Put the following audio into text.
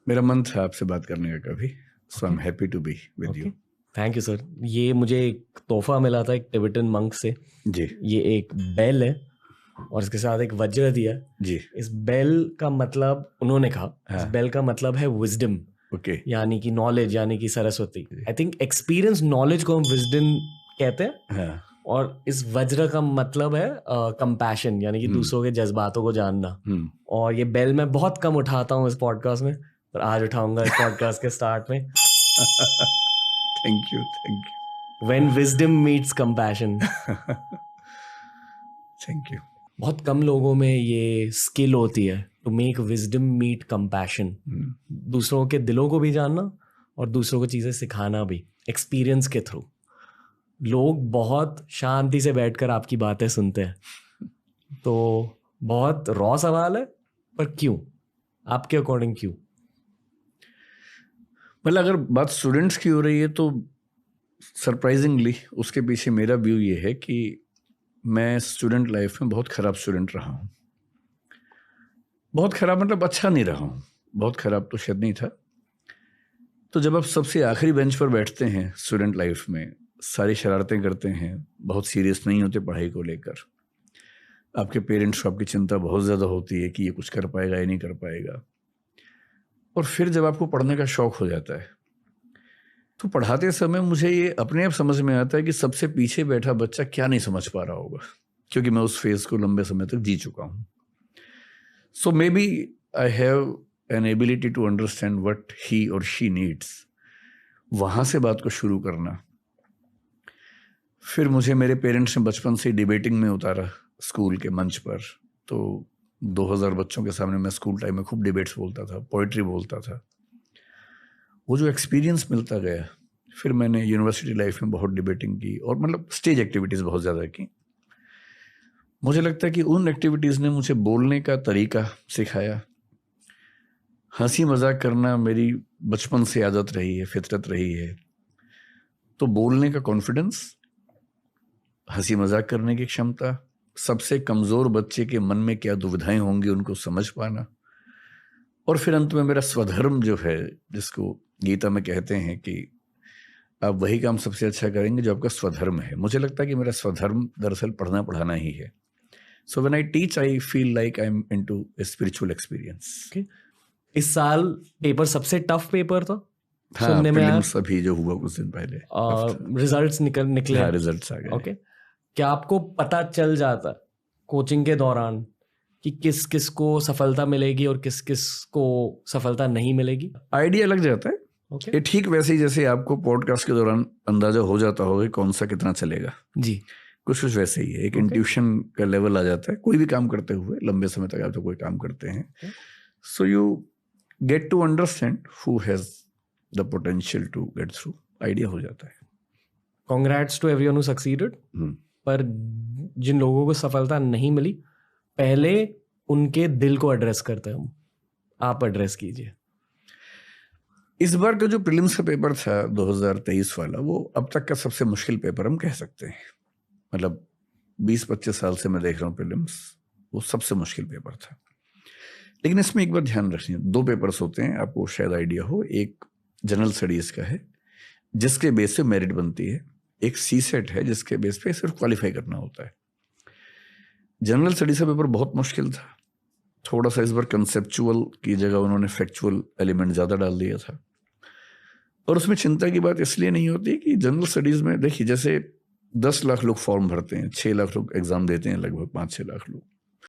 मेरा मन था आपसे बात करने का कभी, so I am happy to be with you. Thank you sir. ये मुझे एक तोहफा मिला था एक टिबेटन मंक से जी ये एक बेल है और इसके साथ एक वज्र दिया जी। इस बेल का मतलब उन्होंने कहा इस हाँ। बेल का मतलब है विजडम, ओके यानी कि नॉलेज, यानी कि Saraswati. I think experience knowledge को हम विजडम कहते हैं। हाँ। और इस वज्र का मतलब है कंपैशन, यानी कि दूसरों के जज्बातों को जानना। और ये बेल मैं बहुत कम उठाता हूँ इस पॉडकास्ट में, पर आज उठाऊंगा इस पॉडकास्ट के स्टार्ट में। Thank you. When wisdom meets compassion. Thank you. बहुत कम लोगों में ये स्किल होती है to make wisdom meet compassion, दूसरों के दिलों को भी जानना और दूसरों को चीज़ें सिखाना भी एक्सपीरियंस के थ्रू। लोग बहुत शांति से बैठकर आपकी बातें सुनते हैं, तो बहुत रॉ सवाल है, पर क्यों, आपके अकॉर्डिंग क्यों? मतलब अगर बात स्टूडेंट्स की हो रही है तो सरप्राइजिंगली उसके पीछे मेरा व्यू ये है कि मैं स्टूडेंट लाइफ में बहुत ख़राब स्टूडेंट रहा हूँ। बहुत ख़राब मतलब अच्छा नहीं रहा हूँ, बहुत ख़राब तो शायद नहीं था। तो जब आप सबसे आखिरी बेंच पर बैठते हैं स्टूडेंट लाइफ में, सारी शरारतें करते हैं, बहुत सीरियस नहीं होते पढ़ाई को लेकर, आपके पेरेंट्स को आपकी चिंता बहुत ज़्यादा होती है कि ये कुछ कर पाएगा या नहीं कर पाएगा, और फिर जब आपको पढ़ने का शौक़ हो जाता है तो पढ़ाते समय मुझे ये अपने आप समझ में आता है कि सबसे पीछे बैठा बच्चा क्या नहीं समझ पा रहा होगा, क्योंकि मैं उस फेज़ को लंबे समय तक जी चुका हूँ। So maybe I have an ability to understand what he or she needs. वहाँ से बात को शुरू करना। फिर मुझे मेरे पेरेंट्स ने बचपन से डिबेटिंग में उतारा स्कूल के मंच पर, तो 2000 बच्चों के सामने मैं स्कूल टाइम में खूब डिबेट्स बोलता था, पोइट्री बोलता था। वो जो एक्सपीरियंस मिलता गया, फिर मैंने यूनिवर्सिटी लाइफ में बहुत डिबेटिंग की और मतलब स्टेज एक्टिविटीज़ बहुत ज़्यादा की। मुझे लगता है कि उन एक्टिविटीज़ ने मुझे बोलने का तरीका सिखाया। हंसी मजाक करना मेरी बचपन से आदत रही है, फितरत रही है, तो बोलने का कॉन्फिडेंस, हंसी मजाक करने की क्षमता, सबसे कमज़ोर बच्चे के मन में क्या दुविधाएं होंगी उनको समझ पाना, और फिर अंत में मेरा स्वधर्म जो है, जिसको गीता में कहते हैं कि आप वही काम सबसे अच्छा करेंगे जो आपका स्वधर्म है। मुझे लगता है कि मेरा स्वधर्म दरअसल पढ़ना पढ़ाना ही है। So when I teach I feel like I am into a spiritual experience. इस साल पेपर सबसे टफ पेपर था हाँ, सुनने में प्रीलिम्स अभी जो हुआ कुछ दिन पहले, रिजल्ट्स निकले। हाँ, रिजल्ट्स आ गए। ओके, क्या आपको पता चल जाता कोचिंग के दौरान कि किस किस को सफलता मिलेगी और किस किस को सफलता नहीं मिलेगी? आइडिया लग जाता है। ओके, ये ठीक वैसे ही जैसे आपको पॉडकास्ट के दौरान अंदाजा हो जाता होगा कौन सा कितना चलेगा जी, कुछ कुछ वैसे ही है। एक इंट्यूशन का लेवल आ जाता है कोई भी काम करते हुए, लंबे समय तक आप जो कोई काम करते हैं, so you get to understand who has the potential to get through. Idea हो जाता है। Congrats to everyone who succeeded. पर जिन लोगों को सफलता नहीं मिली, पहले उनके दिल को एड्रेस करते हैं हम। आप एड्रेस कीजिए। इस बार का जो प्रीलिम्स का पेपर था 2023 वाला, वो अब तक का सबसे मुश्किल पेपर हम कह सकते हैं। मतलब 20-25 साल से मैं देख रहा हूँ प्रीलिम्स, वो सबसे मुश्किल पेपर था। लेकिन इसमें एक बात ध्यान रखनी है, 2 पेपर्स होते हैं, आपको शायद आइडिया हो। एक जनरल स्टडीज का है जिसके बेस पे मेरिट बनती है, एक सीसेट है जिसके बेस पे सिर्फ क्वालिफाई करना होता है। जनरल स्टडीज का पेपर बहुत मुश्किल था, थोड़ा सा इस बार कंसेप्चुअल की जगह उन्होंने फैक्चुअल एलिमेंट ज़्यादा डाल दिया था। और उसमें चिंता की बात इसलिए नहीं होती कि जनरल स्टडीज़ में देखिए, जैसे 10 लाख लोग फॉर्म भरते हैं, 6 लाख लोग एग्ज़ाम देते हैं, लगभग 5-6 लाख लोग।